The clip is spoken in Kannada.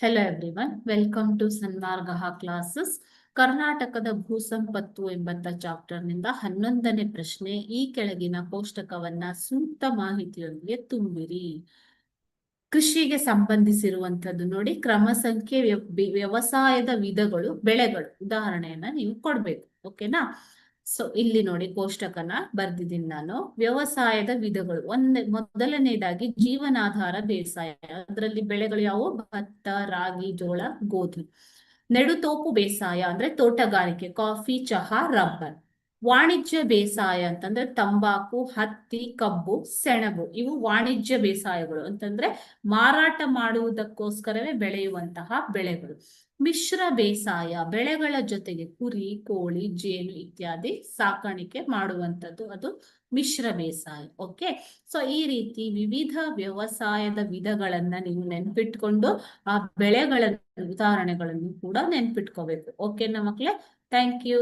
Hello everyone, welcome to Sanmarga classes. ಕರ್ನಾಟಕದ ಭೂಸಂಪತ್ತು ಎಂಬಂತ ಚಾಪ್ಟರ್ ನಿಂದ 11ನೇ ಪ್ರಶ್ನೆ. ಈ ಕೆಳಗಿನ ಕೋಷ್ಟಕವನ್ನ ಸೂಕ್ತ ಮಾಹಿತಿಯೊಂದಿಗೆ ತುಂಬಿರಿ. ಕೃಷಿಗೆ ಸಂಬಂಧಿಸಿರುವಂತದ್ದು ನೋಡಿ. ಕ್ರಮ ಸಂಖ್ಯೆ, ವ್ಯವಸಾಯದ ವಿಧಗಳು, ಬೆಳೆಗಳು, ಉದಾಹರಣೆಯನ್ನ ನೀವು ಕೊಡ್ಬೇಕು. ಓಕೆನಾ? ಸೊ ಇಲ್ಲಿ ನೋಡಿ, ಕೋಷ್ಟಕನ ಬರ್ದಿದ್ದೀನಿ ನಾನು. ವ್ಯವಸಾಯದ ವಿಧಗಳು, ಮೊದಲನೇದಾಗಿ ಜೀವನಾಧಾರ ಬೇಸಾಯ. ಅದರಲ್ಲಿ ಬೆಳೆಗಳು ಯಾವುವು? ಭತ್ತ, ರಾಗಿ, ಜೋಳ, ಗೋಧಿ. ನೆಡುತೋಪು ಬೇಸಾಯ ಅಂದ್ರೆ ತೋಟಗಾರಿಕೆ, ಕಾಫಿ, ಚಹಾ, ರಬ್ಬರ್. ವಾಣಿಜ್ಯ ಬೇಸಾಯ ಅಂತಂದ್ರೆ ತಂಬಾಕು, ಹತ್ತಿ, ಕಬ್ಬು, ಸೆಣಬು. ಇವು ವಾಣಿಜ್ಯ ಬೇಸಾಯಗಳು ಅಂತಂದ್ರೆ ಮಾರಾಟ ಮಾಡುವುದಕ್ಕೋಸ್ಕರವೇ ಬೆಳೆಯುವಂತಹ ಬೆಳೆಗಳು. ಮಿಶ್ರ ಬೇಸಾಯ, ಬೆಳೆಗಳ ಜೊತೆಗೆ ಕುರಿ, ಕೋಳಿ, ಜೇನು ಇತ್ಯಾದಿ ಸಾಕಾಣಿಕೆ ಮಾಡುವಂಥದ್ದು, ಅದು ಮಿಶ್ರ ಬೇಸಾಯ. ಓಕೆ, ಸೊ ಈ ರೀತಿ ವಿವಿಧ ವ್ಯವಸಾಯದ ವಿಧಗಳನ್ನ ನೀವು ನೆನ್ಪಿಟ್ಕೊಂಡು ಆ ಬೆಳೆಗಳ ಉದಾಹರಣೆಗಳನ್ನು ಕೂಡ ನೆನ್ಪಿಟ್ಕೋಬೇಕು. ಓಕೆನಾ ಮಕ್ಕಳೇ? Thank you.